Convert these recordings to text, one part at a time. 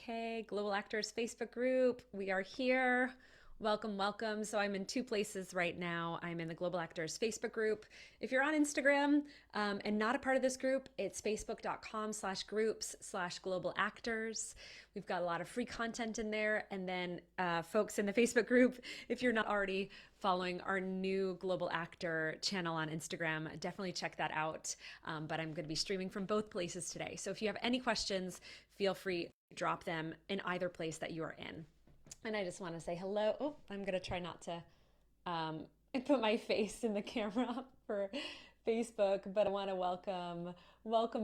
Okay, Global Actors Facebook group. We are here. Welcome, welcome. So I'm in two places right now. I'm in the Global Actors Facebook group. If you're on Instagram and not a part of this group, it's facebook.com/groups/global actors. We've got a lot of free content in there. And then folks in the Facebook group, if you're not already following our new Global Actor channel on Instagram, definitely check that out. But I'm going to be streaming from both places today. So if you have any questions, feel free to drop them in either place that you are in. And I just want to say hello. Oh, I'm going to try not to put my face in the camera for Facebook, but I want to welcome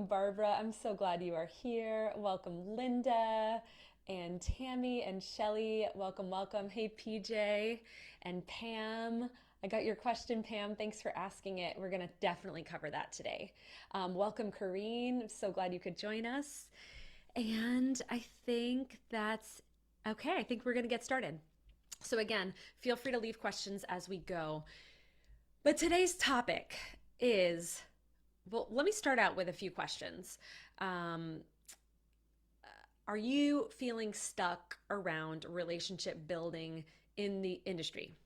Barbara. I'm so glad you are here. Welcome Linda and Tammy and Shelly. Welcome, welcome. Hey, PJ and Pam. I got your question, Pam. Thanks for asking it. We're going to definitely cover that today. Welcome, Kareen. I'm so glad you could join us. And I think that's okay. I think we're going to get started. So again, feel free to leave questions as we go. But today's topic is, well, let me start out with a few questions. Are you feeling stuck around relationship building in the industry?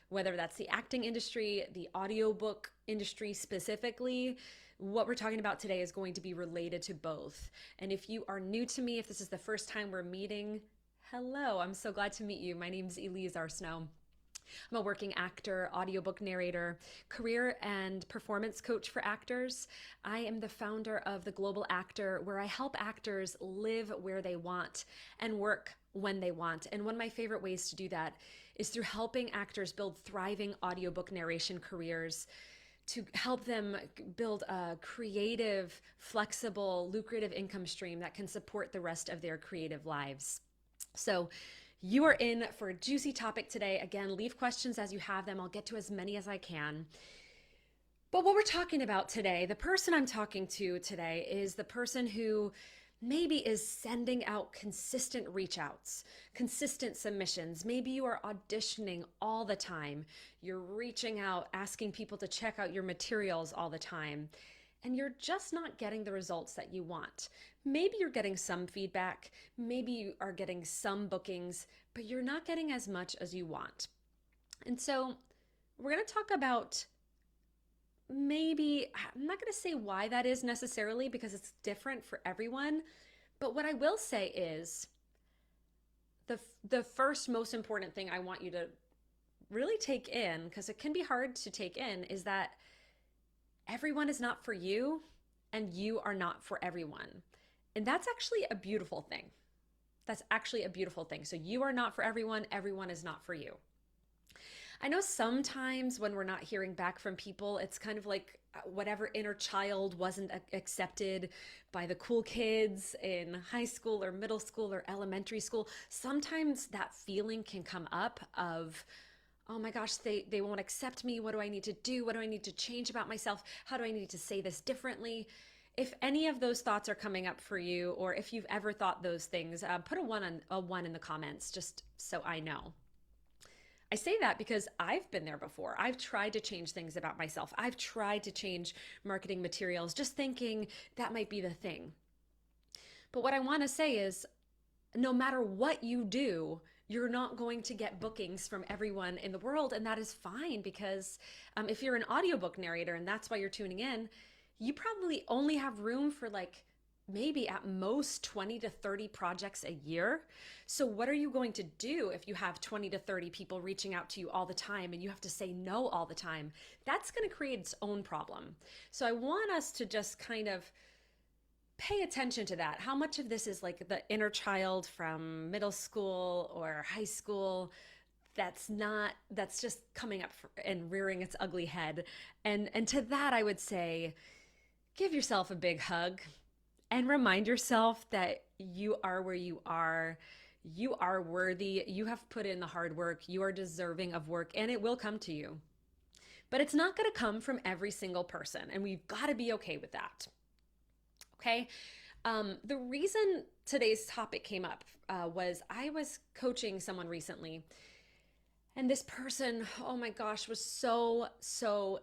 Whether that's the acting industry, the audiobook industry specifically, what we're talking about today is going to be related to both. And if you are new to me, if this is the first time we're meeting, hello, I'm so glad to meet you. My name's Elise Arsenault. I'm a working actor, audiobook narrator, career and performance coach for actors. I am the founder of The Global Actor, where I help actors live where they want and work when they want. And one of my favorite ways to do that is through helping actors build thriving audiobook narration careers, to help them build a creative, flexible, lucrative income stream that can support the rest of their creative lives. So you are in for a juicy topic today. Again, leave questions as you have them. I'll get to as many as I can. But what we're talking about today, the person I'm talking to today is the person who maybe is sending out consistent reach outs, consistent submissions. Maybe you are auditioning all the time. You're reaching out, asking people to check out your materials all the time, and you're just not getting the results that you want. Maybe you're getting some feedback, maybe you are getting some bookings, but you're not getting as much as you want. And so we're going to talk about maybe, I'm not going to say why that is necessarily because it's different for everyone, but what I will say is the first most important thing I want you to really take in, because it can be hard to take in, is that everyone is not for you and you are not for everyone. And that's actually a beautiful thing. That's actually a beautiful thing. So you are not for everyone, everyone is not for you. I know sometimes when we're not hearing back from people, it's kind of like whatever inner child wasn't accepted by the cool kids in high school or middle school or elementary school. Sometimes that feeling can come up of, oh my gosh, they won't accept me. What do I need to do? What do I need to change about myself? How do I need to say this differently? If any of those thoughts are coming up for you, or if you've ever thought those things, put a one in the comments, just so I know. I say that because I've been there before. I've tried to change things about myself. I've tried to change marketing materials, just thinking that might be the thing. But what I want to say is, no matter what you do, you're not going to get bookings from everyone in the world, and that is fine, because if you're an audiobook narrator and that's why you're tuning in, you probably only have room for like maybe at most 20 to 30 projects a year. So what are you going to do if you have 20 to 30 people reaching out to you all the time and you have to say no all the time? That's going to create its own problem. So I want us to just kind of pay attention to that. How much of this is like the inner child from middle school or high school that's just coming up and rearing its ugly head. And to that, I would say, give yourself a big hug and remind yourself that you are where you are. You are worthy. You have put in the hard work. You are deserving of work, and it will come to you. But it's not going to come from every single person, and we've got to be okay with that. Okay? The reason today's topic came up was I was coaching someone recently, and this person, oh my gosh, was so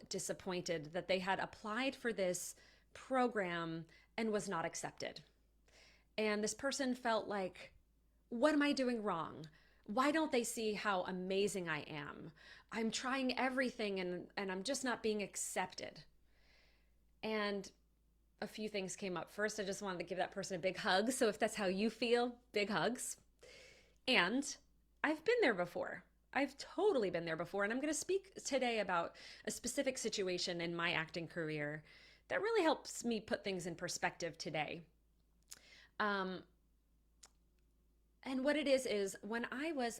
disappointed that they had applied for this program and was not accepted. And this person felt like What am I doing wrong? Why don't they see how amazing I am? I'm trying everything and I'm just not being accepted. And a few things came up. First, I just wanted to give that person a big hug. So if that's how you feel, big hugs. And I've been there before. I've totally been there before. And I'm going to speak today about a specific situation in my acting career that really helps me put things in perspective today. Um, and what it is when I was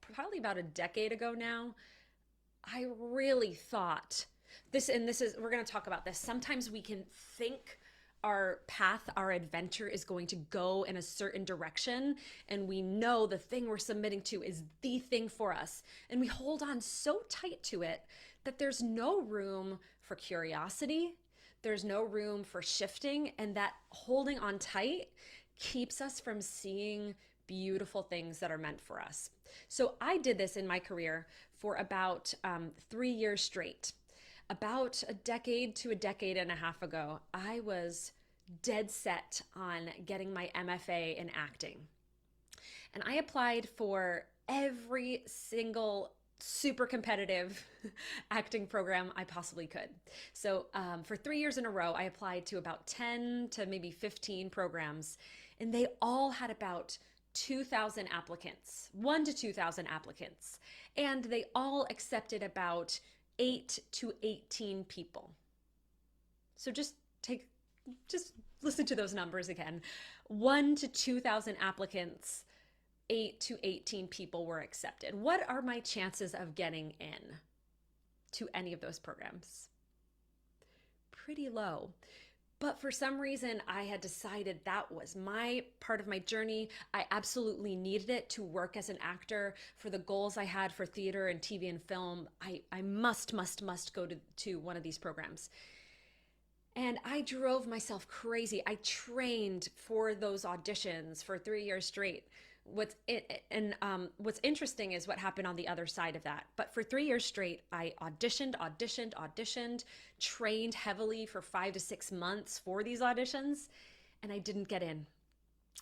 probably about a decade ago now, I really thought this is, we're going to talk about this. Sometimes we can think our path, our adventure is going to go in a certain direction, and we know the thing we're submitting to is the thing for us. And we hold on so tight to it that there's no room for curiosity, there's no room for shifting, and that holding on tight keeps us from seeing beautiful things that are meant for us. So I did this in my career for about 3 years straight. About a decade to a decade and a half ago, I was dead set on getting my MFA in acting. And I applied for every single super competitive acting program I possibly could. So for 3 years in a row, I applied to about 10 to maybe 15 programs, and they all had about 2,000 applicants, 1 to 2,000 applicants, and they all accepted about 8 to 18 people. So just listen to those numbers again. 1 to 2,000 applicants, 8 to 18 people were accepted. What are my chances of getting in to any of those programs? Pretty low. But for some reason, I had decided that was my part of my journey. I absolutely needed it to work as an actor for the goals I had for theater and TV and film. I must go to one of these programs. And I drove myself crazy. I trained for those auditions for 3 years straight. What's interesting is what happened on the other side of that. But for 3 years straight, I auditioned, trained heavily for 5 to 6 months for these auditions, and I didn't get in.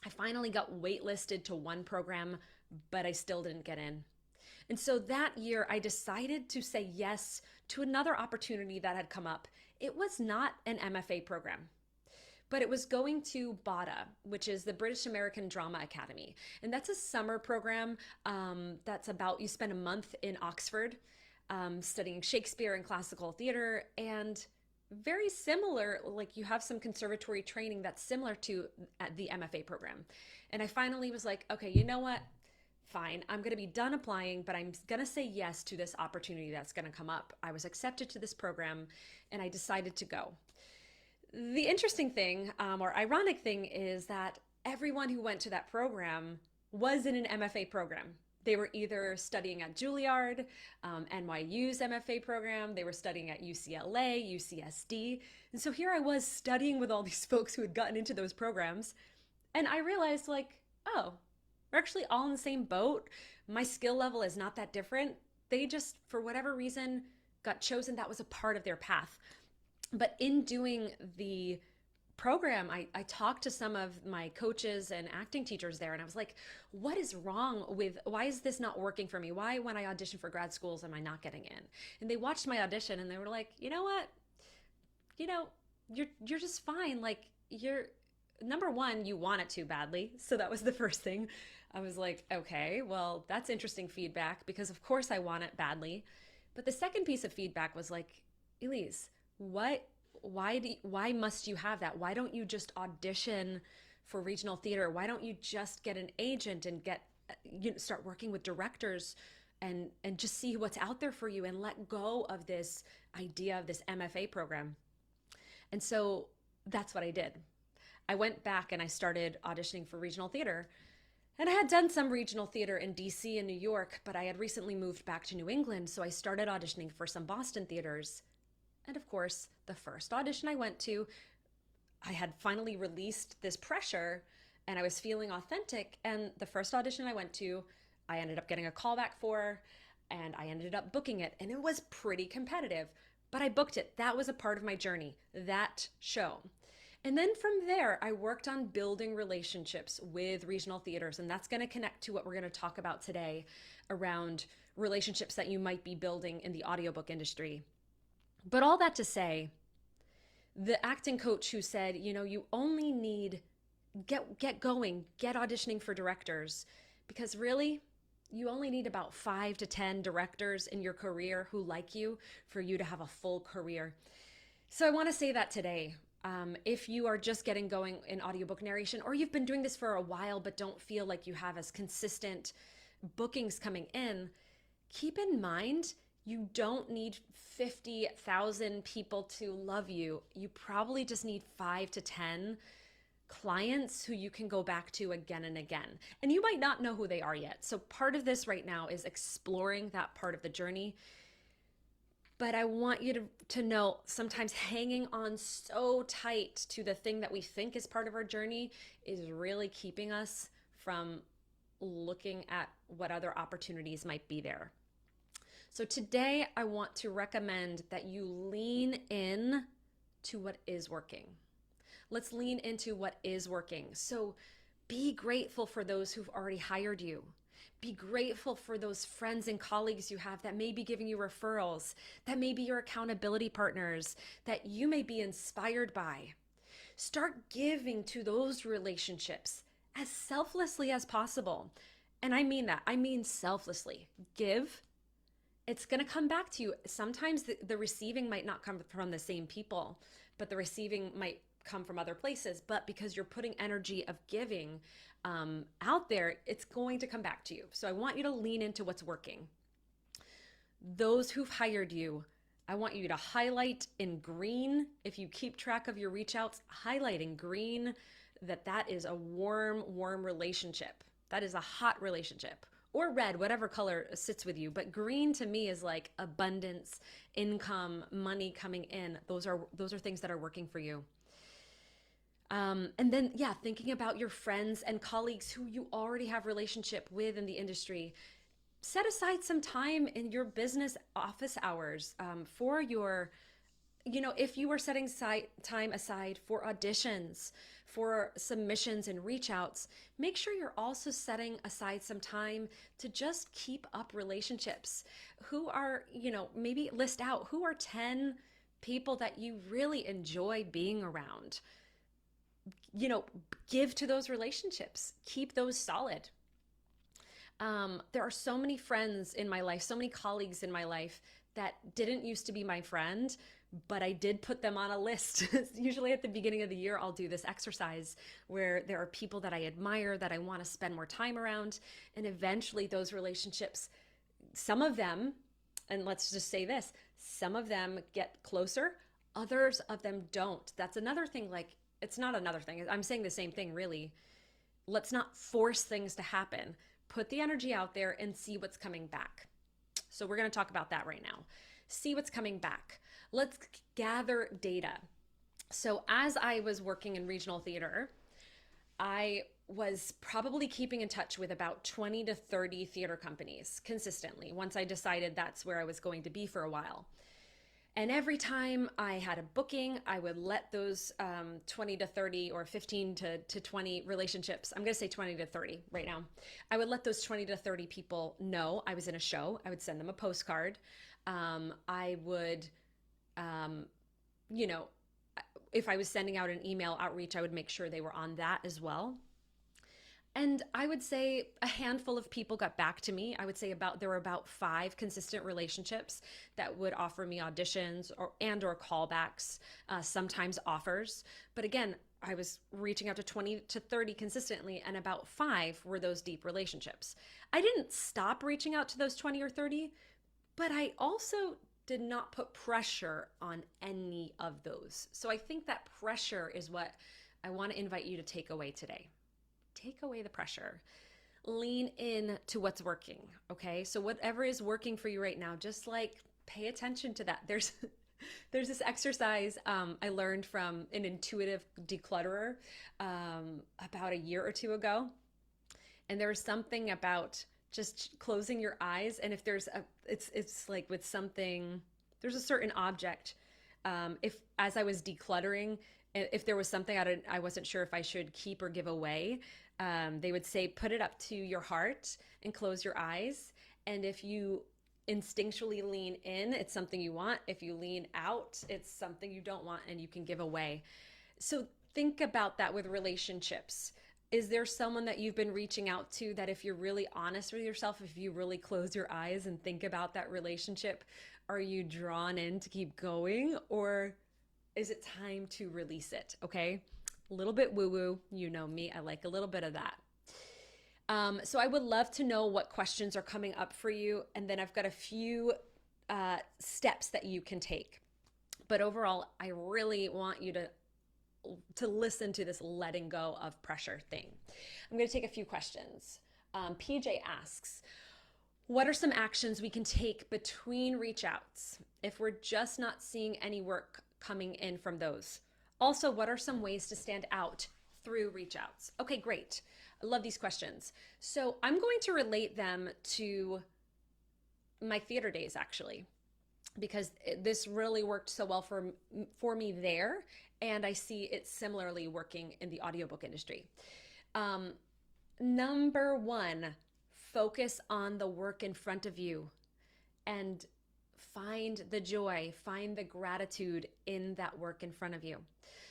I finally got waitlisted to one program, but I still didn't get in. And so that year, I decided to say yes to another opportunity that had come up. It was not an MFA program, but it was going to BADA, which is the British American Drama Academy. And that's a summer program that's about, you spend a month in Oxford studying Shakespeare and classical theater, and very similar, like you have some conservatory training that's similar to the MFA program. And I finally was like, okay, you know what? Fine, I'm going to be done applying, but I'm going to say yes to this opportunity that's going to come up. I was accepted to this program, and I decided to go. The interesting thing, or ironic thing, is that everyone who went to that program was in an MFA program. They were either studying at Juilliard, NYU's MFA program, they were studying at UCLA, UCSD. And so here I was studying with all these folks who had gotten into those programs. And I realized, like, oh, we're actually all in the same boat. My skill level is not that different. They just, for whatever reason, got chosen. That was a part of their path. But in doing the program, I talked to some of my coaches and acting teachers there, and I was like, what is wrong with, why is this not working for me? Why, when I audition for grad schools, am I not getting in? And they watched my audition and they were like, you know what? You know, you're just fine. Like, you're, number one, you want it too badly. So that was the first thing. I was like, okay, well, that's interesting feedback, because of course I want it badly. But the second piece of feedback was like, Elise, why must you have that? Why don't you just audition for regional theater? Why don't you just get an agent and start working with directors and just see what's out there for you and let go of this idea of this MFA program? And so that's what I did. I went back and I started auditioning for regional theater. And I had done some regional theater in DC and New York, but I had recently moved back to New England, so I started auditioning for some Boston theaters. And of course, the first audition I went to, I had finally released this pressure and I was feeling authentic. And the first audition I went to, I ended up getting a callback for, and I ended up booking it. And it was pretty competitive, but I booked it. That was a part of my journey, that show. And then from there, I worked on building relationships with regional theaters. And that's going to connect to what we're going to talk about today around relationships that you might be building in the audiobook industry. But all that to say, the acting coach who said, you only need get going, get auditioning for directors, because really, you only need about 5 to 10 directors in your career who like you for you to have a full career. So I want to say that today. If you are just getting going in audiobook narration, or you've been doing this for a while but don't feel like you have as consistent bookings coming in, keep in mind you don't need 50,000 people to love you. You probably just need 5 to 10 clients who you can go back to again and again. And you might not know who they are yet. So part of this right now is exploring that part of the journey. But I want you to know, sometimes hanging on so tight to the thing that we think is part of our journey is really keeping us from looking at what other opportunities might be there. So today I want to recommend that you lean in to what is working. Let's lean into what is working. So be grateful for those who've already hired you. Be grateful for those friends and colleagues you have that may be giving you referrals, that may be your accountability partners, that you may be inspired by. Start giving to those relationships as selflessly as possible. And I mean that. I mean selflessly. Give. It's going to come back to you. Sometimes the receiving might not come from the same people, but the receiving might come from other places. But because you're putting energy of giving out there, it's going to come back to you. So I want you to lean into what's working. Those who've hired you, I want you to highlight in green. If you keep track of your reach outs, highlight in green that is a warm relationship. That is a hot relationship. Or red, whatever color sits with you. But green to me is like abundance, income, money coming in. Those are things that are working for you. And then, thinking about your friends and colleagues who you already have relationship with in the industry. Set aside some time in your business office hours for your, if you are setting time aside for auditions, for submissions and reach outs, make sure you're also setting aside some time to just keep up relationships. Who are, maybe list out who are 10 people that you really enjoy being around. Give to those relationships, keep those solid. There are so many friends in my life, so many colleagues in my life that didn't used to be my friend, but I did put them on a list. Usually at the beginning of the year, I'll do this exercise where there are people that I admire, that I want to spend more time around. And eventually those relationships, some of them, and let's just say this, some of them get closer, others of them don't. That's another thing. Like, it's not another thing. I'm saying the same thing, really. Let's not force things to happen. Put the energy out there and see what's coming back. So we're going to talk about that right now. See what's coming back. Let's gather data. So as I was working in regional theater, I was probably keeping in touch with about 20 to 30 theater companies consistently once I decided that's where I was going to be for a while. And every time I had a booking, I would let those 20 to 30 or 15 to 20 relationships, I'm going to say 20 to 30 right now. I would let those 20 to 30 people know I was in a show. I would send them a postcard. I would, if I was sending out an email outreach, I would make sure they were on that as well. And I would say a handful of people got back to me. I would say there were about 5 consistent relationships that would offer me auditions or callbacks, sometimes offers. But again, I was reaching out to 20 to 30 consistently, and about 5 were those deep relationships. I didn't stop reaching out to those 20 or 30, but I also did not put pressure on any of those. So I think that pressure is what I want to invite you to take away today. Take away the pressure. Lean in to what's working, okay? So whatever is working for you right now, just like pay attention to that. There's this exercise I learned from an intuitive declutterer about a year or 2 ago. And there was something about just closing your eyes. And if there's it's like with something, there's a certain object. If as I was decluttering, if there was something I wasn't sure if I should keep or give away, they would say, put it up to your heart and close your eyes. And if you instinctually lean in, it's something you want. If you lean out, it's something you don't want and you can give away. So think about that with relationships. Is there someone that you've been reaching out to that, if you're really honest with yourself, if you really close your eyes and think about that relationship, are you drawn in to keep going, or is it time to release it? Okay. A little bit woo woo. You know me. I like a little bit of that. So I would love to know what questions are coming up for you. And then I've got a few steps that you can take. But overall, I really want you to listen to this letting go of pressure thing. I'm going to take a few questions. PJ asks, what are some actions we can take between reach outs if we're just not seeing any work coming in from those? Also, what are some ways to stand out through reach outs? Okay, great. I love these questions. So I'm going to relate them to my theater days, actually, because this really worked so well for me there. And I see it similarly working in the audiobook industry. Number one, focus on the work in front of you and find the joy, find the gratitude in that work in front of you.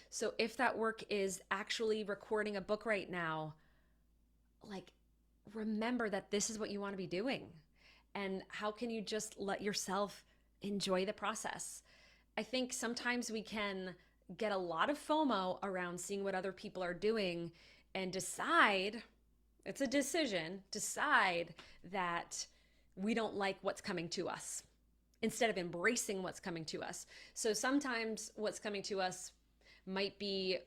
So if that work is actually recording a book right now, like, remember that this is what you want to be doing. And how can you just let yourself enjoy the process? I think sometimes we can get a lot of FOMO around seeing what other people are doing and decide, it's a decision, decide that we don't like what's coming to us instead of embracing what's coming to us. So sometimes what's coming to us might be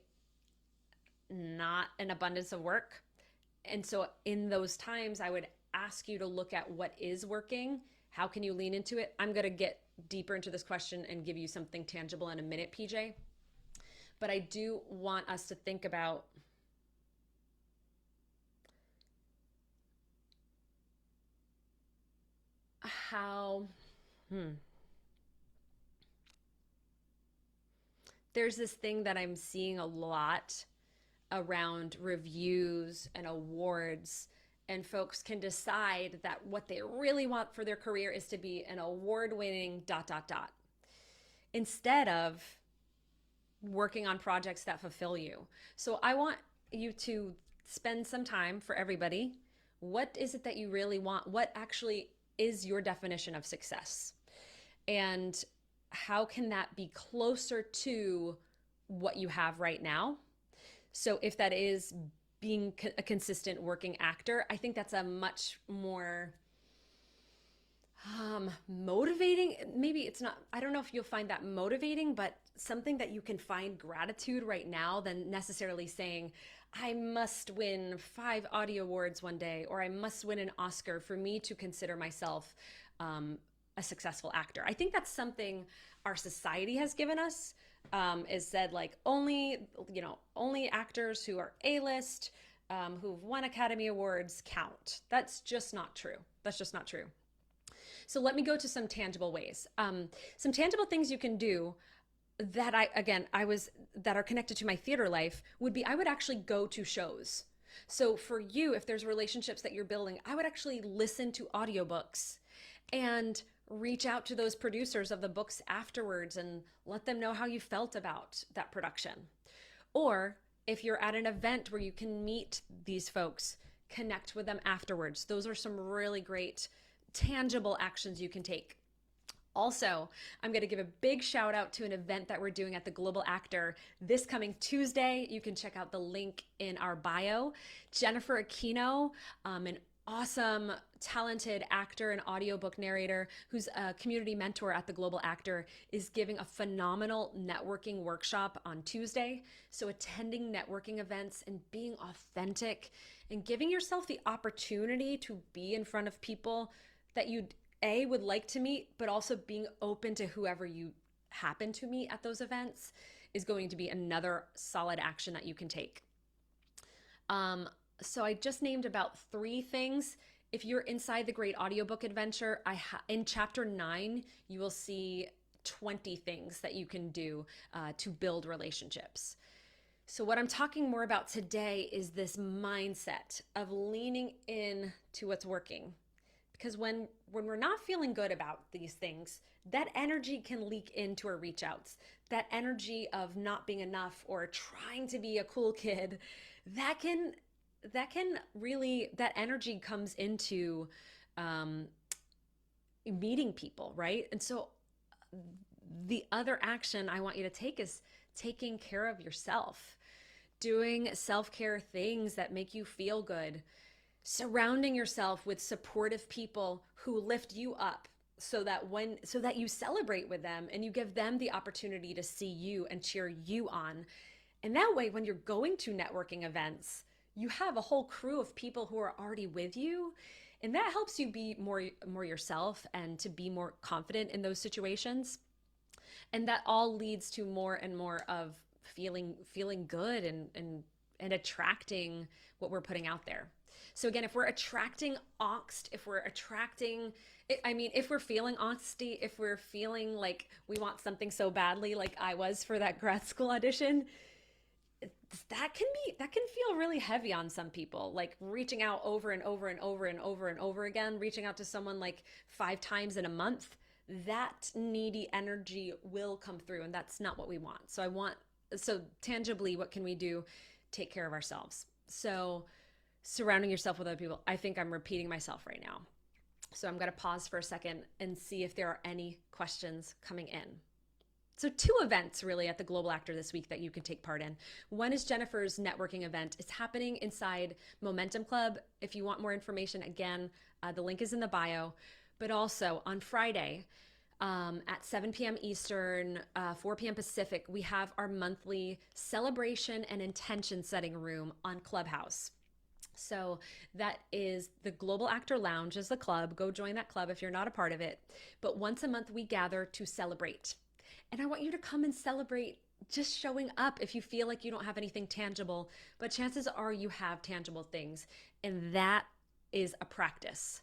not an abundance of work. And so in those times, I would ask you to look at what is working. How can you lean into it? I'm going to get deeper into this question and give you something tangible in a minute, PJ. But I do want us to think about how there's this thing that I'm seeing a lot around reviews and awards, and folks can decide that what they really want for their career is to be an award-winning ... instead of working on projects that fulfill you. So I want you to spend some time, for everybody, what is it that you really want? What actually is your definition of success? And how can that be closer to what you have right now? So if that is being a consistent working actor, I think that's a much more motivating, maybe it's not, I don't know if you'll find that motivating, but something that you can find gratitude right now than necessarily saying, I must win 5 audio awards one day, or I must win an Oscar for me to consider myself a successful actor. I think that's something our society has given us, is said like only actors who are A-list, who've won Academy Awards count. That's just not true. That's just not true. So let me go to some tangible ways. Some tangible things you can do that that are connected to my theater life would be, I would actually go to shows. So for you, if there's relationships that you're building, I would actually listen to audiobooks and reach out to those producers of the books afterwards and let them know how you felt about that production. Or if you're at an event where you can meet these folks, connect with them afterwards. Those are some really great tangible actions you can take. Also, I'm going to give a big shout out to an event that we're doing at the Global Actor this coming Tuesday. You can check out the link in our bio. Jennifer Aquino, an awesome, talented actor and audiobook narrator who's a community mentor at the Global Actor, is giving a phenomenal networking workshop on Tuesday. So attending networking events and being authentic and giving yourself the opportunity to be in front of people that you would like to meet, but also being open to whoever you happen to meet at those events is going to be another solid action that you can take. So I just named about 3 things. If you're inside the Great Audiobook Adventure, in chapter 9, you will see 20 things that you can do to build relationships. So, what I'm talking more about today is this mindset of leaning in to what's working. Because when we're not feeling good about these things, that energy can leak into our reach outs. That energy of not being enough or trying to be a cool kid, that can that energy comes into um, meeting people, right? And so the other action I want you to take is taking care of yourself, doing self care things that make you feel good, surrounding yourself with supportive people who lift you up so that you celebrate with them and you give them the opportunity to see you and cheer you on. And that way, when you're going to networking events, you have a whole crew of people who are already with you, and that helps you be more yourself and to be more confident in those situations. And that all leads to more and more of feeling good and attracting what we're putting out there. So again, if we're attracting angst, if we're attracting, I mean, if we're feeling angsty, if we're feeling like we want something so badly, like I was for that grad school audition, that can feel really heavy on some people, like reaching out over and over and over and over and over again, reaching out to someone like 5 times in a month. That needy energy will come through, and that's not what we want. So tangibly, what can we do? Take care of ourselves. So surrounding yourself with other people. I think I'm repeating myself right now, so I'm going to pause for a second and see if there are any questions coming in. So 2 events really at the Global Actor this week that you can take part in. One is Jennifer's networking event. It's happening inside Momentum Club. If you want more information, again, the link is in the bio. But also on Friday at 7 p.m. Eastern, 4 p.m. Pacific, we have our monthly celebration and intention setting room on Clubhouse. So that is the Global Actor Lounge is the club. Go join that club if you're not a part of it. But once a month, we gather to celebrate. And I want you to come and celebrate just showing up if you feel like you don't have anything tangible, but chances are you have tangible things. And that is a practice.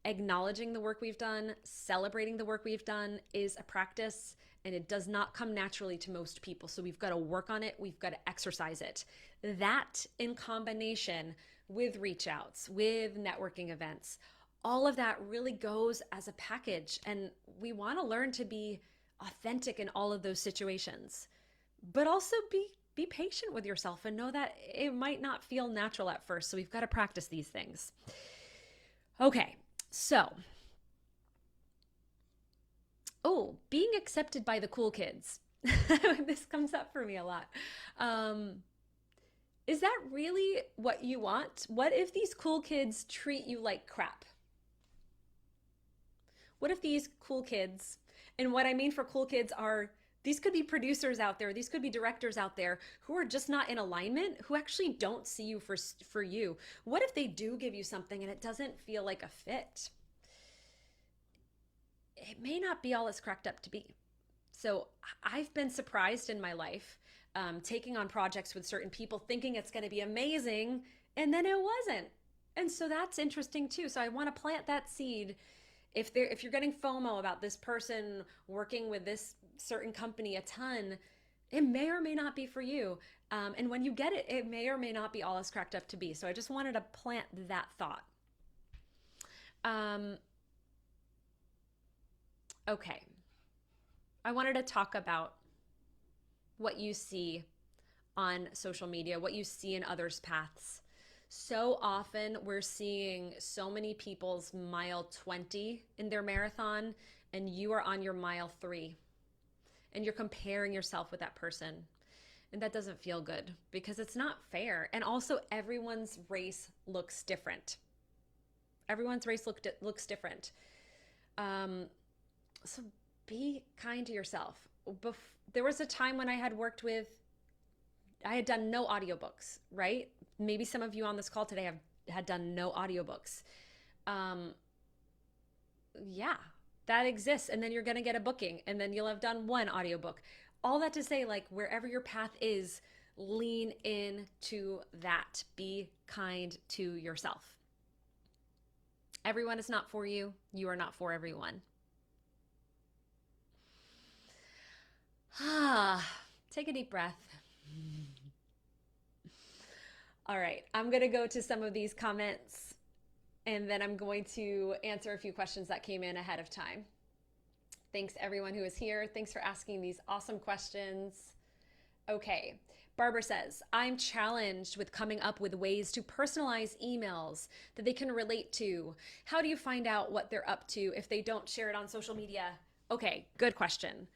Acknowledging the work we've done, celebrating the work we've done is a practice, and it does not come naturally to most people. So we've got to work on it. We've got to exercise it. That in combination with reach outs, with networking events, all of that really goes as a package. And we want to learn to be authentic in all of those situations, but also be patient with yourself and know that it might not feel natural at first. So we've got to practice these things. Okay. So, being accepted by the cool kids. This comes up for me a lot. Is that really what you want? What if these cool kids treat you like crap? What if these cool kids, and what I mean for cool kids are, these could be producers out there, these could be directors out there who are just not in alignment, who actually don't see you for you. What if they do give you something and it doesn't feel like a fit? It may not be all it's cracked up to be. So I've been surprised in my life, taking on projects with certain people, thinking it's going to be amazing, and then it wasn't. And so that's interesting too. So I want to plant that seed. If you're getting FOMO about this person working with this certain company a ton, it may or may not be for you. And when you get it, it may or may not be all it's cracked up to be. So I just wanted to plant that thought. Okay. I wanted to talk about what you see on social media, what you see in others' paths. So often we're seeing so many people's mile 20 in their marathon, and you are on your mile 3, and you're comparing yourself with that person. And that doesn't feel good because it's not fair. And also everyone's race looks different. Everyone's race looks different. So be kind to yourself. There was a time when I had done no audiobooks, right? Maybe some of you on this call today had done no audiobooks. Yeah, that exists. And then you're going to get a booking, and then you'll have done 1 audiobook. All that to say, like, wherever your path is, lean into that. Be kind to yourself. Everyone is not for you. You are not for everyone. Take a deep breath. All right, I'm going to go to some of these comments and then I'm going to answer a few questions that came in ahead of time. Thanks everyone who is here. Thanks for asking these awesome questions. Okay, Barbara says, I'm challenged with coming up with ways to personalize emails that they can relate to. How do you find out what they're up to if they don't share it on social media? Okay, good question.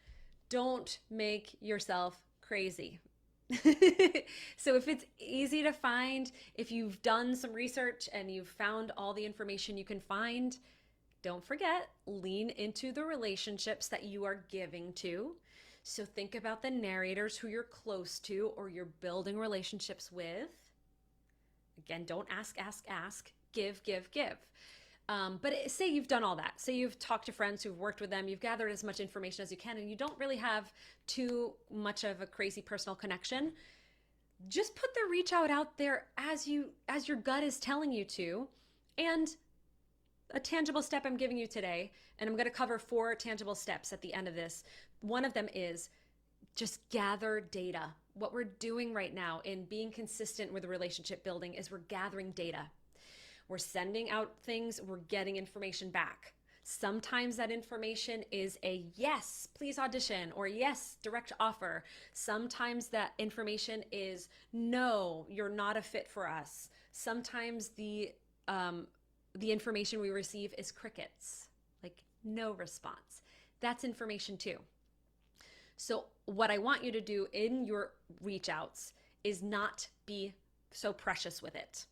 Don't make yourself crazy. So if it's easy to find, if you've done some research and you've found all the information you can find, don't forget, lean into the relationships that you are giving to. So think about the narrators who you're close to or you're building relationships with. Again, don't ask, give, give, give. But say you've done all that. Say you've talked to friends who've worked with them, you've gathered as much information as you can, and you don't really have too much of a crazy personal connection. Just put the reach out there as your gut is telling you to. And a tangible step I'm giving you today, and I'm going to cover 4 tangible steps at the end of this. One of them is just gather data. What we're doing right now in being consistent with relationship building is we're gathering data. We're sending out things, we're getting information back. Sometimes that information is a yes, please audition, or yes, direct offer. Sometimes that information is no, you're not a fit for us. Sometimes the information we receive is crickets, like no response. That's information too. So what I want you to do in your reach outs is not be so precious with it.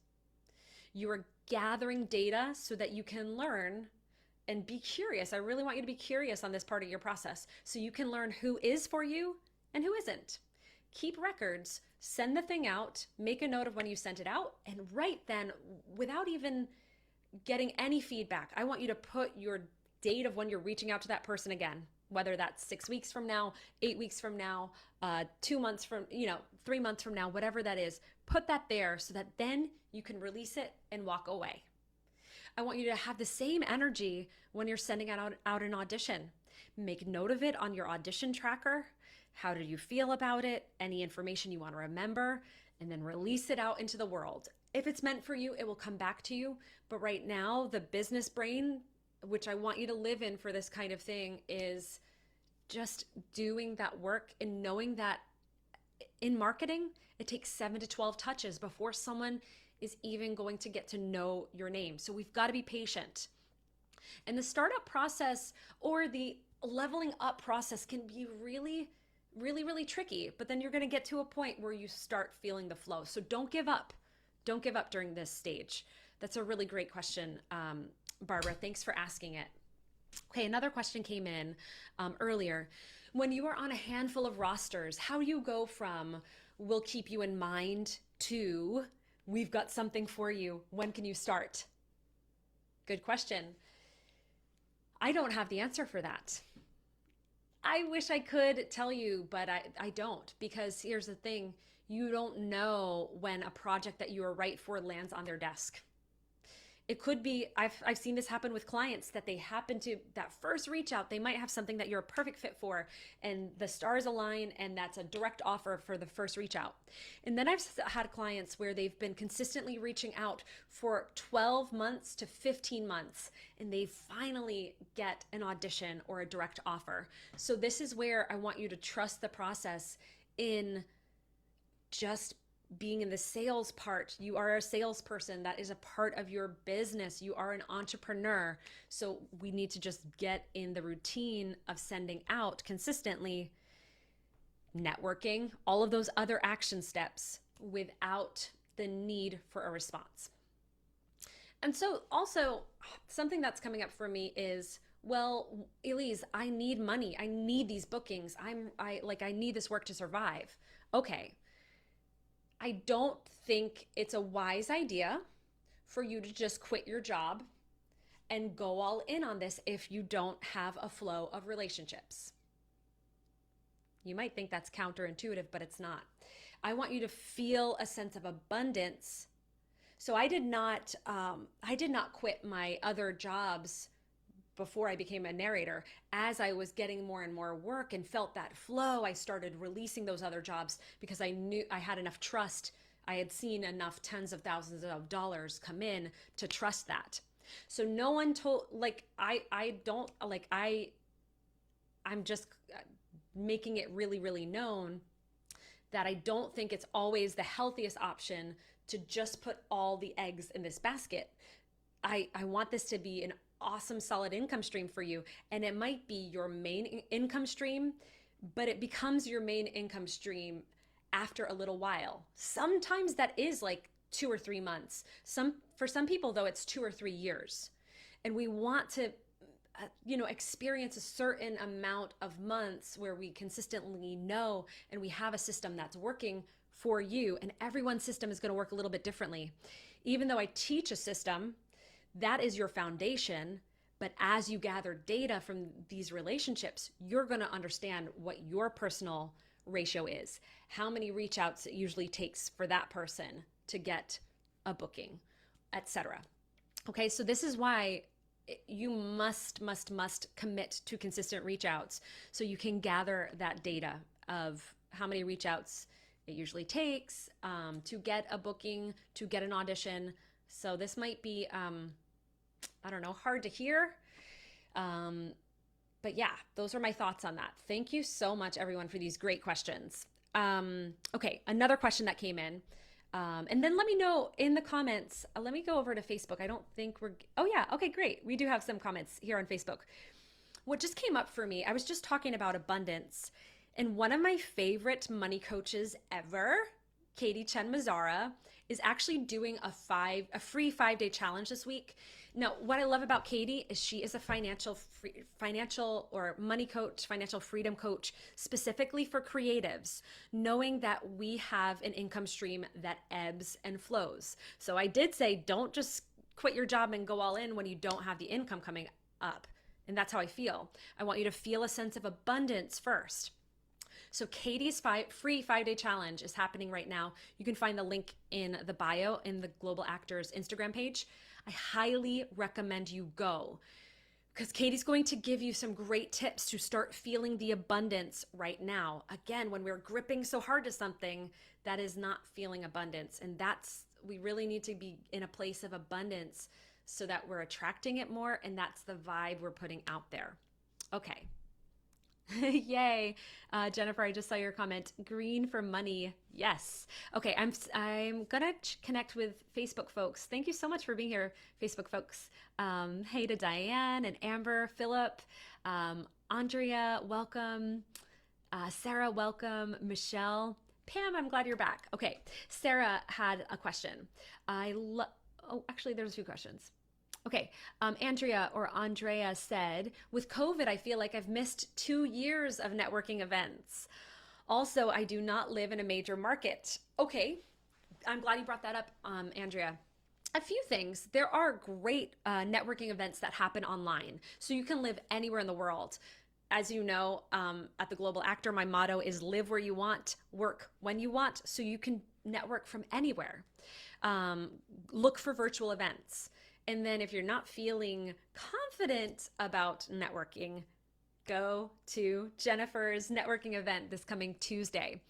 You are gathering data so that you can learn and be curious. I really want you to be curious on this part of your process so you can learn who is for you and who isn't. Keep records, send the thing out, make a note of when you sent it out, and right then, without even getting any feedback, I want you to put your date of when you're reaching out to that person again, whether that's 6 weeks from now, 8 weeks from now, 2 months from, 3 months from now, whatever that is, put that there so that then you can release it and walk away. I want you to have the same energy when you're sending out an audition. Make note of it on your audition tracker. How did you feel about it? Any information you want to remember, and then release it out into the world. If it's meant for you, it will come back to you. But right now, the business brain, which I want you to live in for this kind of thing, is just doing that work and knowing that in marketing, it takes 7 to 12 touches before someone is even going to get to know your name. So we've got to be patient. And the startup process or the leveling up process can be really, really, really tricky, but then you're going to get to a point where you start feeling the flow. So don't give up. Don't give up during this stage. That's a really great question, Barbara. Thanks for asking it. Okay, another question came in earlier. When you are on a handful of rosters, how do you go from we'll keep you in mind to we've got something for you, when can you start? Good question. I don't have the answer for that. I wish I could tell you, but I don't, because here's the thing. You don't know when a project that you are right for lands on their desk. It could be, I've seen this happen with clients that they happen to, that first reach out, they might have something that you're a perfect fit for and the stars align and that's a direct offer for the first reach out. And then I've had clients where they've been consistently reaching out for 12 months to 15 months and they finally get an audition or a direct offer. So this is where I want you to trust the process in just being in the sales part. You are a salesperson. That is a part of your business. You are an entrepreneur. So we need to just get in the routine of sending out consistently, networking, all of those other action steps without the need for a response. And so also something that's coming up for me is, well, Elise, I need money. I need these bookings. I need this work to survive. Okay. I don't think it's a wise idea for you to just quit your job and go all in on this if you don't have a flow of relationships. You might think that's counterintuitive, but it's not. I want you to feel a sense of abundance. So I did not quit my other jobs before I became a narrator. As I was getting more and more work and felt that flow, I started releasing those other jobs because I knew I had enough trust I had seen enough tens of thousands of dollars come in to trust that. So no one told, like, I don't, like, I'm just making it really, really known that I don't think it's always the healthiest option to just put all the eggs in this basket. I want this to be an awesome, solid income stream for you. And it might be your main income stream, but it becomes your main income stream after a little while. Sometimes that is like 2 or 3 months. For some people, though, it's 2 or 3 years. And we want to experience a certain amount of months where we consistently know and we have a system that's working for you. And everyone's system is going to work a little bit differently. Even though I teach a system, that is your foundation. But as you gather data from these relationships, you're going to understand what your personal ratio is, how many reach outs it usually takes for that person to get a booking, etc. Okay, so this is why you must commit to consistent reach outs so you can gather that data of how many reach outs it usually takes to get a booking, to get an audition. So this might be, I don't know, hard to hear. But yeah, those are my thoughts on that. Thank you so much, everyone, for these great questions. Okay, another question that came in. And then let me know in the comments. Let me go over to Facebook. I don't think oh yeah, okay, great. We do have some comments here on Facebook. What just came up for me, I was just talking about abundance, and one of my favorite money coaches ever, Katie Chen Mazzara, is actually doing a free 5-day challenge this week. Now, what I love about Katie is she is a financial or money coach, financial freedom coach, specifically for creatives, knowing that we have an income stream that ebbs and flows. So I did say, don't just quit your job and go all in when you don't have the income coming up. And that's how I feel. I want you to feel a sense of abundance first. So Katie's free 5-day challenge is happening right now. You can find the link in the bio in the Global Actors Instagram page. I highly recommend you go because Katie's going to give you some great tips to start feeling the abundance right now. Again, when we're gripping so hard to something, that is not feeling abundance. And we really need to be in a place of abundance so that we're attracting it more. And that's the vibe we're putting out there. Okay. Yay. Jennifer, I just saw your comment. Green for money. Yes. Okay. I'm going to connect with Facebook folks. Thank you so much for being here, Facebook folks. Hey to Diane and Amber, Philip, Andrea, welcome. Sarah, welcome. Michelle, Pam, I'm glad you're back. Okay. Sarah had a question. Actually, there's a few questions. Okay, Andrea said, with COVID, I feel like I've missed 2 years of networking events. Also, I do not live in a major market. Okay, I'm glad you brought that up, Andrea. A few things. There are great networking events that happen online, so you can live anywhere in the world. As you know, at the Global Actor, my motto is live where you want, work when you want, so you can network from anywhere. Look for virtual events. And then if you're not feeling confident about networking, go to Jennifer's networking event this coming Tuesday.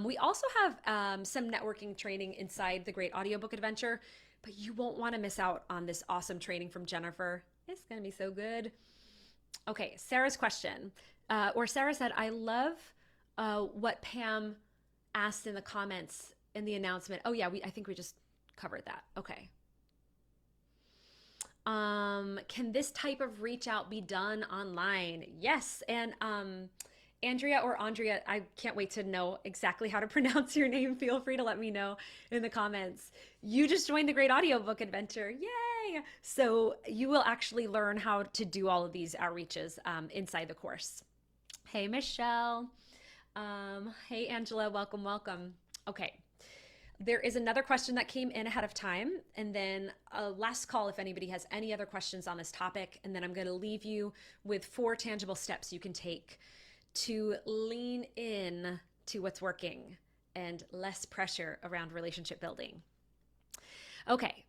We also have some networking training inside the Great Audiobook Adventure, but you won't want to miss out on this awesome training from Jennifer. It's going to be so good. Okay, Sarah's question. Sarah said, I love what Pam asked in the comments in the announcement. Oh yeah, I think we just covered that. Okay. Can this type of reach out be done online? Yes. And Andrea, I can't wait to know exactly how to pronounce your name. Feel free to let me know in the comments. You just joined the Great Audiobook Adventure. Yay! So you will actually learn how to do all of these outreaches inside the course. Hey, Michelle. Hey, Angela. Welcome, welcome. Okay. There is another question that came in ahead of time, and then a last call if anybody has any other questions on this topic, and then I'm going to leave you with 4 tangible steps you can take to lean in to what's working and less pressure around relationship building. Okay,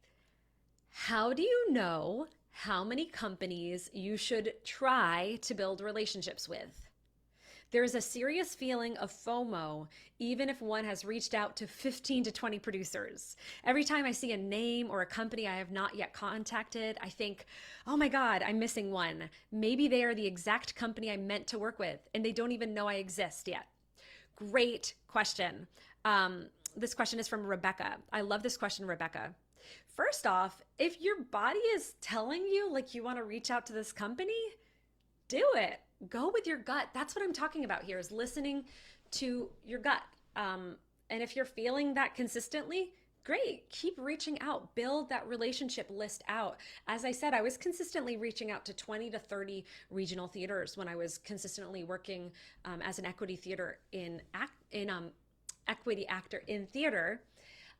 how do you know how many companies you should try to build relationships with? There is a serious feeling of FOMO, even if one has reached out to 15 to 20 producers. Every time I see a name or a company I have not yet contacted, I think, oh my God, I'm missing one. Maybe they are the exact company I meant to work with, and they don't even know I exist yet. Great question. This question is from Rebecca. I love this question, Rebecca. First off, if your body is telling you like you want to reach out to this company, do it. Go with your gut. That's what I'm talking about here, is listening to your gut. And if you're feeling that consistently, great. Keep reaching out. Build that relationship list out. As I said, I was consistently reaching out to 20 to 30 regional theaters when I was consistently working as an equity theater equity actor in theater.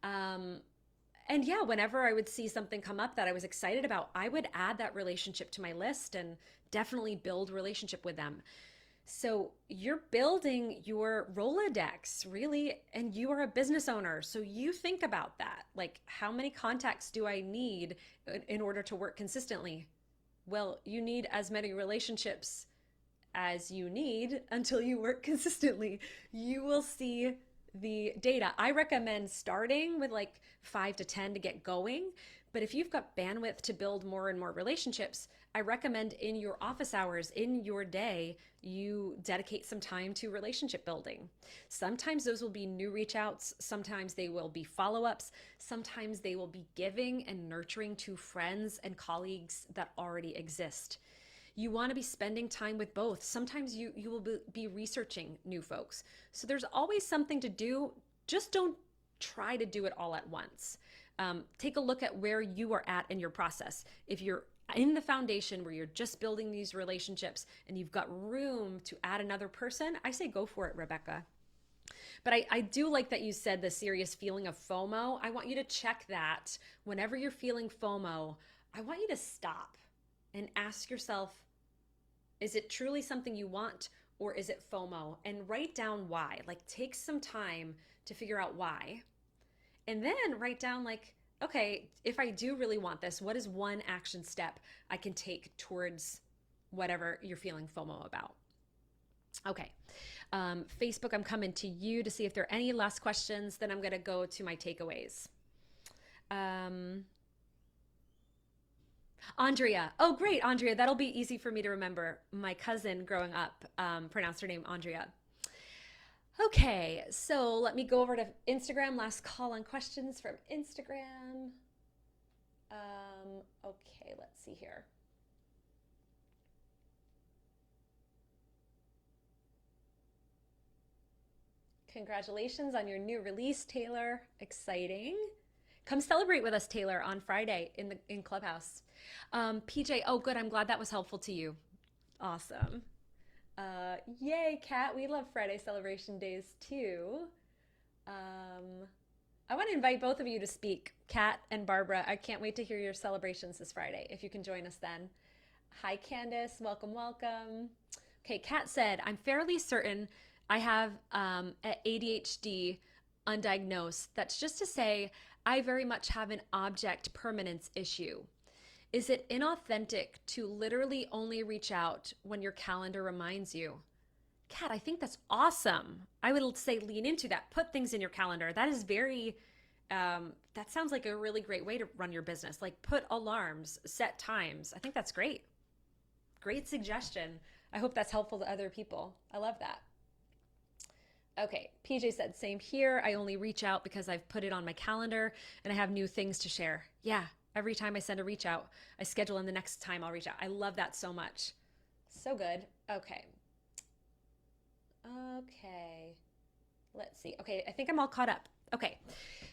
And yeah, whenever I would see something come up that I was excited about, I would add that relationship to my list and definitely build relationship with them. So you're building your Rolodex, really, and you are a business owner. So you think about that. Like, how many contacts do I need in order to work consistently? Well, you need as many relationships as you need until you work consistently. You will see the data. I recommend starting with like 5 to 10 to get going. But if you've got bandwidth to build more and more relationships, I recommend in your office hours, in your day, you dedicate some time to relationship building. Sometimes those will be new reach outs. Sometimes they will be follow-ups. Sometimes they will be giving and nurturing to friends and colleagues that already exist. You want to be spending time with both. Sometimes you will be researching new folks. So there's always something to do. Just don't try to do it all at once. Take a look at where you are at in your process. If you're in the foundation where you're just building these relationships and you've got room to add another person, I say go for it, Rebecca. But I do like that you said the serious feeling of FOMO. I want you to check that whenever you're feeling FOMO. I want you to stop and ask yourself, is it truly something you want, or is it FOMO? And write down why. Like, take some time to figure out why. And then write down, like, okay, if I do really want this, what is one action step I can take towards whatever you're feeling FOMO about? Okay. Facebook, I'm coming to you to see if there are any last questions. Then I'm going to go to my takeaways. Andrea. Oh, great, Andrea. That'll be easy for me to remember. My cousin growing up pronounced her name Andrea. Okay, so let me go over to Instagram. Last call on questions from Instagram. Okay, let's see here. Congratulations on your new release, Taylor. Exciting. Come celebrate with us, Taylor, on Friday in Clubhouse. PJ, oh good, I'm glad that was helpful to you. Awesome. Yay, Kat, we love Friday celebration days too. I want to invite both of you to speak, Kat and Barbara. I can't wait to hear your celebrations this Friday, if you can join us then. Hi, Candace, welcome, welcome. Okay, Kat said, I'm fairly certain I have ADHD undiagnosed. That's just to say, I very much have an object permanence issue. Is it inauthentic to literally only reach out when your calendar reminds you? Kat, I think that's awesome. I would say lean into that. Put things in your calendar. That is very, that sounds like a really great way to run your business. Like, put alarms, set times. I think that's great. Great suggestion. I hope that's helpful to other people. I love that. Okay, PJ said, same here. I only reach out because I've put it on my calendar and I have new things to share. Yeah, every time I send a reach out, I schedule in the next time I'll reach out. I love that so much. So good. Okay. Okay. Let's see. Okay, I think I'm all caught up. Okay,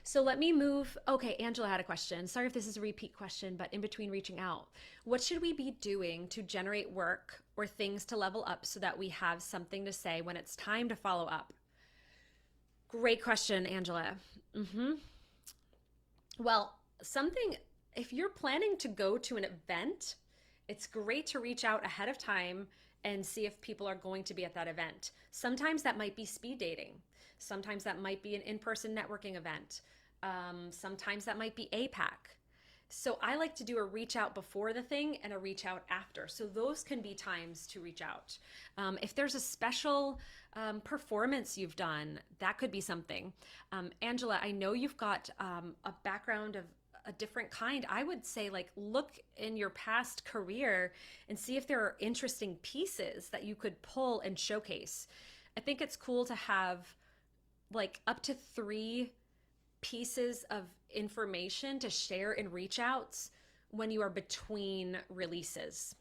so let me move. Okay, Angela had a question. Sorry if this is a repeat question, but in between reaching out, what should we be doing to generate work or things to level up so that we have something to say when it's time to follow up? Great question, Angela. Well, if you're planning to go to an event, it's great to reach out ahead of time and see if people are going to be at that event. Sometimes that might be speed dating. Sometimes that might be an in-person networking event. Sometimes that might be APAC. So I like to do a reach out before the thing and a reach out after. So those can be times to reach out. If there's a special performance you've done, that could be something. Angela, I know you've got a background of a different kind. I would say, like, look in your past career and see if there are interesting pieces that you could pull and showcase. I think it's cool to have like up to 3 pieces of information to share in reach outs when you are between releases.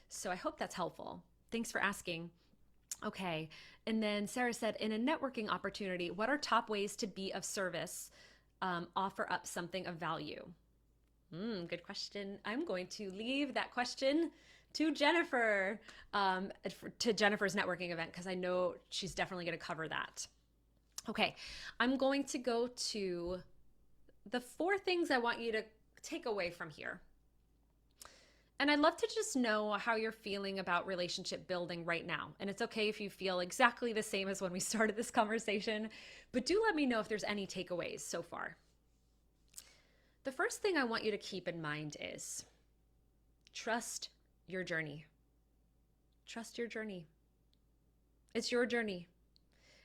So I hope that's helpful. Thanks for asking. Okay. And then Sarah said, in a networking opportunity, what are top ways to be of service, offer up something of value? Good question. I'm going to leave that question to Jennifer, to Jennifer's networking event, because I know she's definitely going to cover that. Okay, I'm going to go to the 4 things I want you to take away from here. And I'd love to just know how you're feeling about relationship building right now. And it's okay if you feel exactly the same as when we started this conversation, but do let me know if there's any takeaways so far. The first thing I want you to keep in mind is trust your journey. Trust your journey. It's your journey.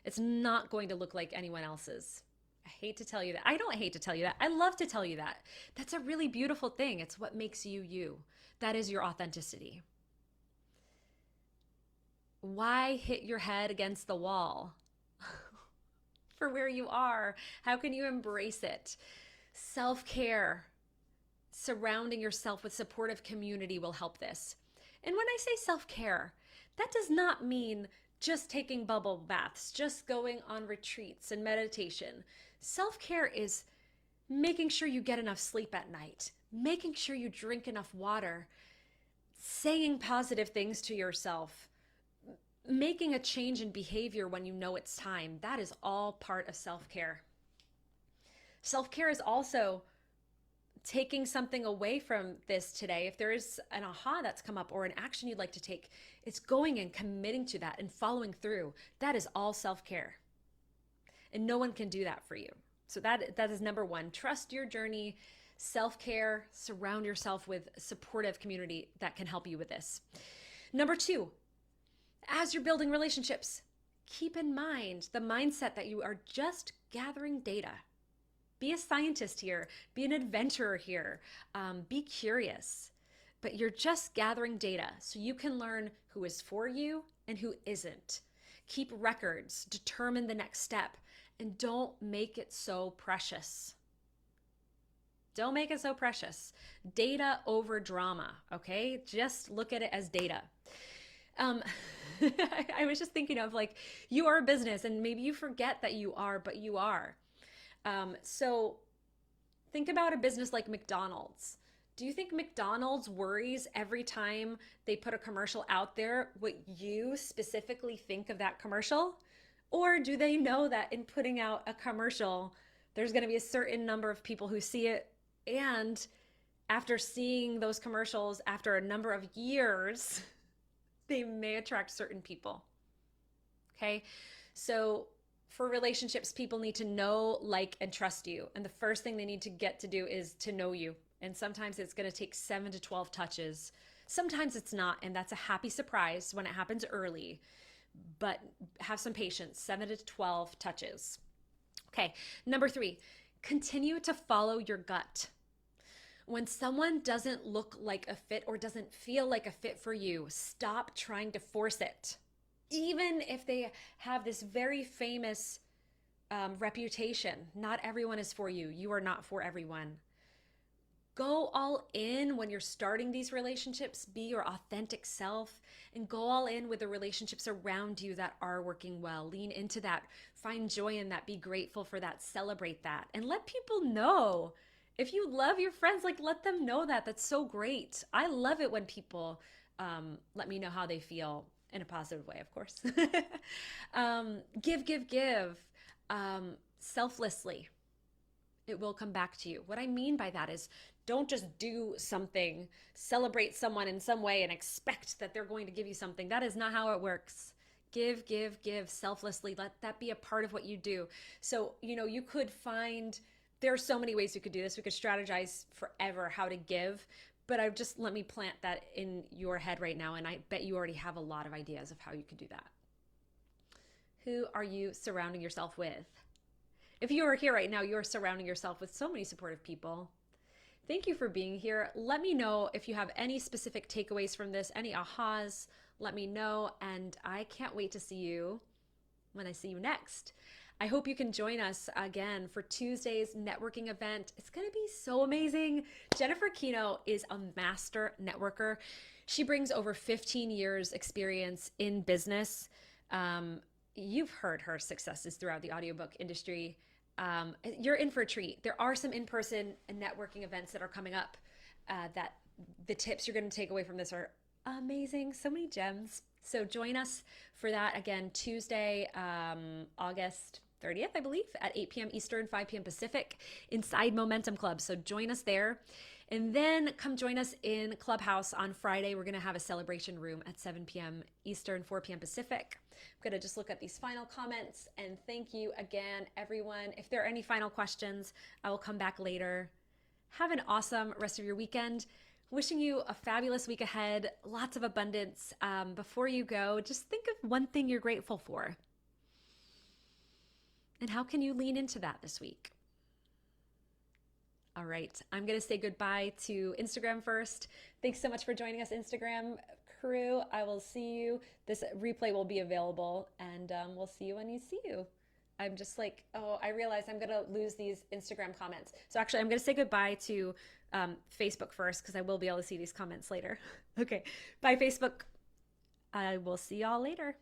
It's not going to look like anyone else's. I hate to tell you that. I don't hate to tell you that. I love to tell you that. That's a really beautiful thing. It's what makes you you. That is your authenticity. Why hit your head against the wall for where you are? How can you embrace it? Self-care, surrounding yourself with supportive community will help this. And when I say self-care, that does not mean just taking bubble baths, just going on retreats and meditation. Self-care is making sure you get enough sleep at night, making sure you drink enough water, saying positive things to yourself, making a change in behavior when you know it's time. That is all part of self-care. Self-care is also taking something away from this today. If there is an aha that's come up or an action you'd like to take, it's going and committing to that and following through. That is all self-care. And no one can do that for you. So that is number 1. Trust your journey, self-care, surround yourself with supportive community that can help you with this. Number 2, as you're building relationships, keep in mind the mindset that you are just gathering data. Be a scientist here, be an adventurer here, be curious, but you're just gathering data so you can learn who is for you and who isn't. Keep records, determine the next step, and don't make it so precious. Don't make it so precious. Data over drama, okay? Just look at it as data. I was just thinking of, like, you are a business and maybe you forget that you are, but you are. So think about a business like McDonald's. Do you think McDonald's worries every time they put a commercial out there what you specifically think of that commercial? Or do they know that in putting out a commercial, there's going to be a certain number of people who see it, and after seeing those commercials after a number of years, they may attract certain people? Okay, so for relationships, people need to know, like, and trust you. And the first thing they need to get to do is to know you. And sometimes it's going to take 7 to 12 touches. Sometimes it's not, and that's a happy surprise when it happens early. But have some patience, 7 to 12 touches. Okay, number 3, continue to follow your gut. When someone doesn't look like a fit or doesn't feel like a fit for you, stop trying to force it. Even if they have this very famous reputation, not everyone is for you. You are not for everyone. Go all in when you're starting these relationships. Be your authentic self and go all in with the relationships around you that are working well. Lean into that. Find joy in that. Be grateful for that. Celebrate that. And let people know. If you love your friends, like, let them know that. That's so great. I love it when people let me know how they feel, in a positive way, of course. Give. Selflessly. It will come back to you. What I mean by that is, don't just do something, celebrate someone in some way and expect that they're going to give you something. That is not how it works. Give selflessly. Let that be a part of what you do. So, you could find there are so many ways we could do this. We could strategize forever how to give, but I've just let me plant that in your head right now, and I bet you already have a lot of ideas of how you could do that. Who are you surrounding yourself with? If you are here right now, you're surrounding yourself with so many supportive people. Thank you for being here. Let me know if you have any specific takeaways from this, any ahas, let me know. And I can't wait to see you when I see you next. I hope you can join us again for Tuesday's networking event. It's going to be so amazing. Jennifer Keno is a master networker. She brings over 15 years experience in business. You've heard her successes throughout the audiobook industry. You're in for a treat. There are some in-person networking events that are coming up that the tips you're going to take away from this are amazing. So many gems. So join us for that again, Tuesday, August 30th, I believe, at 8 p.m. Eastern, 5 p.m. Pacific, inside Momentum Club. So join us there. And then come join us in Clubhouse on Friday. We're going to have a celebration room at 7 p.m. Eastern, 4 p.m. Pacific. I'm going to just look at these final comments and thank you again, everyone. If there are any final questions, I will come back later. Have an awesome rest of your weekend. Wishing you a fabulous week ahead, lots of abundance. Before you go, just think of one thing you're grateful for. And how can you lean into that this week? All right, I'm going to say goodbye to Instagram first. Thanks so much for joining us, Instagram crew. I will see you. This replay will be available, and we'll see you when you see you. I'm just like, oh, I realize I'm going to lose these Instagram comments. So actually, I'm going to say goodbye to Facebook first because I will be able to see these comments later. Okay, bye, Facebook. I will see y'all later.